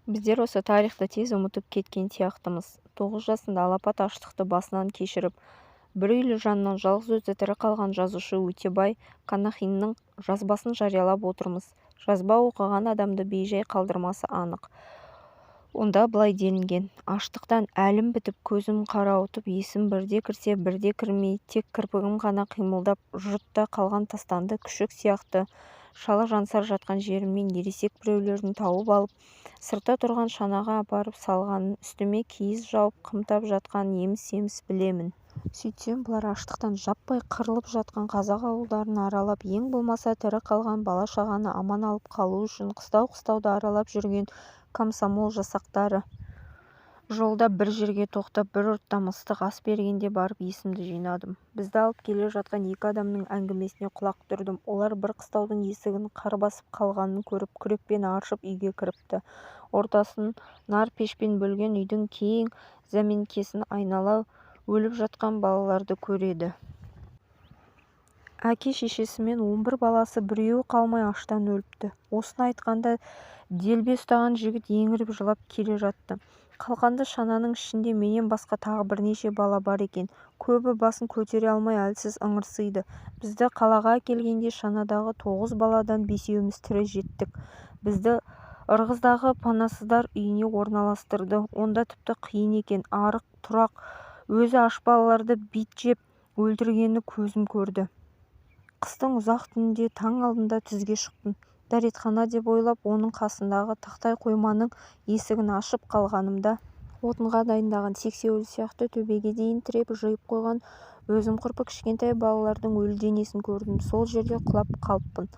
Біздер осы тарихты тез ұмытып кеткен сияқтымыз. 9 жасында алапат аштықты басынан кешіріп, бір үйлі жаннан жалғыз өзі тірі қалған жазушы Өтебай Қанахиннің жазбасын жариялап отырмыз. Жазба оқыған адамды бейжай қалдырмасы анық. Онда былай делінген: аштықтан әлім бітіп, көзім қарауытып, есім бірде кірсе, бірде кірмей, тек кірпігім ғана қимылдап, жұртта қалған тастанды күшік сияқты шала жансар жатқан жерімнен ересек біреулердің тауып алып, сыртта тұрған шанаға апарып салғанын, үстіме киіз жауып қымтап жатқанын еміс-еміс білемін. Сөйтсем, бұлар аштықтан жаппай қырылып жатқан қазақ ауылдарын аралап, ең болмаса тірі қалған бала-шағаны аман алып қалу үшін қыстау-қыстауды аралап жүрген комсомол жасақтары. Жолда бір жерге тоқтап, бір ұрттам ыстық ас бергенде барып есімді жинадым. Бізді алып келе жатқан екі адамның әңгімесіне құлақ түрдім. Олар бір қыстаудың есігін қар басып қалғанын көріп, күрекпен аршып үйге кіріпті. Ортасын нар пешпен бөлген үйдің кең зәменкесін айнала өліп жатқан балаларды көреді. Әке-шешесімен 11 баласы біреуі қалмай аштан өліпті. Осыны айтқанда делбе ұстаған жігіт еңіріп жылап келе жатты. Қалқанды шананың ішінде менен басқа тағы бірнеше бала бар екен. Көбі басын көтере алмай әлсіз ыңырсиды. Бізді қалаға әкелгенде шанадағы 9 баладан 5-еуміз тірі жеттік. Бізді Ырғыздағы панасыздар үйіне орналастырды. Онда тіпті қиын екен. Арық, тұрақ, өзі аш балаларды бит жеп өлтіргені көзім көрді. Қыстың ұзақ түнінде таң алдында түзге шықтым. Дәретхана деп ойлап, оның қасындағы тақтай қойманың есігін ашып қалғанымда, отынға дайындаған сексеуіл сияқты төбеге дейін тіреп жиып қойған өзім құрпы кішкентай балалардың өлі денесін көрдім. Сол жерде құлап қалыппын.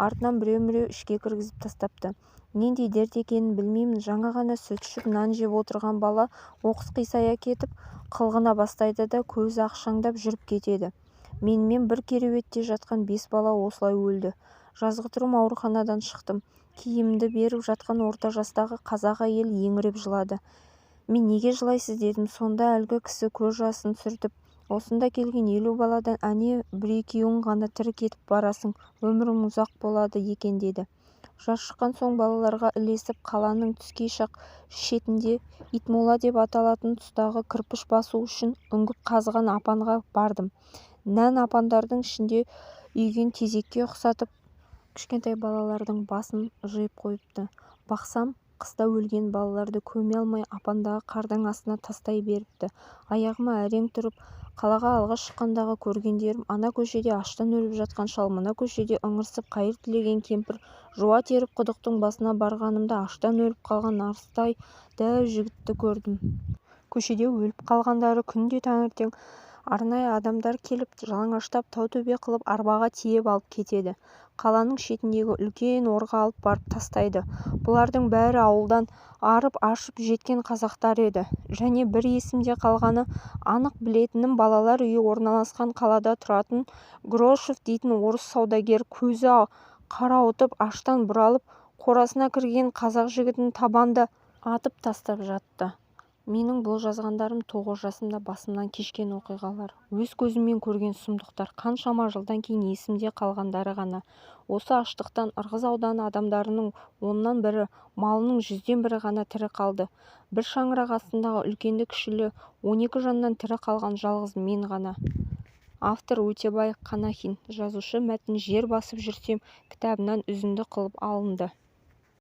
Артынан біреу-міреу ішке кіргізіп тастапты. Нендей дерт екенін білмеймін. Жаңа ғана сүт ішіп нан жеп отырған бала оқыс қисая кетіп қылғына бастайды да көзі ақшаңдап жүріп кетеді. Менімен бір кереуетте жатқан 5 бала осылай өлді. Жазғытұрым ауруханадан шықтым. Киімімді беріп жатқан орта жастағы қазақ әйел еңіреп жылады. Мен неге жылайсыз дедім. Сонда әлгі кісі көз жасын сүртіп, осында келген 50 баладан әне бір-екеуің ғана тірі кетіп барасың, өмірің ұзақ болады екен деді. Жаз шыққан соң балаларға ілесіп қаланың түскей шақ шетінде Итмола деп аталатын тұстағы кірпіш басу үшін үңгіп қазған апанға бардым. Нән апандардың ішінде үйген тезекке ұқсатып кішкентай балалардың басын жиып қойыпты. Бақсам, қыста өлген балаларды көме алмай апандағы қардың астына тастай беріпті. Аяғыма әрең тұрып, қалаға алғаш шыққандағы көргендерім, ана көшеде аштан өліп жатқан шал, мына көшеде ыңырсып қайыр тілеген кемпір, жуа теріп құдықтың басына барғанымда аштан өліп қалған арыстай дәу жігітті көрдім. Көшеде өліп қалғандары күнде таңертең арнайы адамдар келіп, жалаңаштап тау төбе қылып арбаға тиеп алып кетеді. Қаланың шетіндегі үлкен орға алып барып тастайды. Бұлардың бәрі ауылдан арып-ашып жеткен қазақтар еді. Және бір есімде қалғаны, анық білетінім, балалар үйі орналасқан қалада тұратын Грошев дейтін орыс саудагер көзі қарауытып, аштан бұралып, қорасына кірген қазақ жігітін табанда атып тастап жатты. Менің бұл жазғандарым 9 жасымда басымнан кешкен оқиғалар. Өз көзіммен көрген сұмдықтар, қаншама жылдан кейін есімде қалғандары ғана. Осы аштықтан Ырғыз ауданы адамдарының 10-нан бірі, малының 100-ден бірі ғана тірі қалды. Бір шаңырақ астындағы үлкенді-кішілі 12 жаннан тірі қалған жалғыз мен ғана. Автор Өтебай Қанахин. Жазушы мәтін жер басып жүрсем кітабынан үзінді қылып алынды.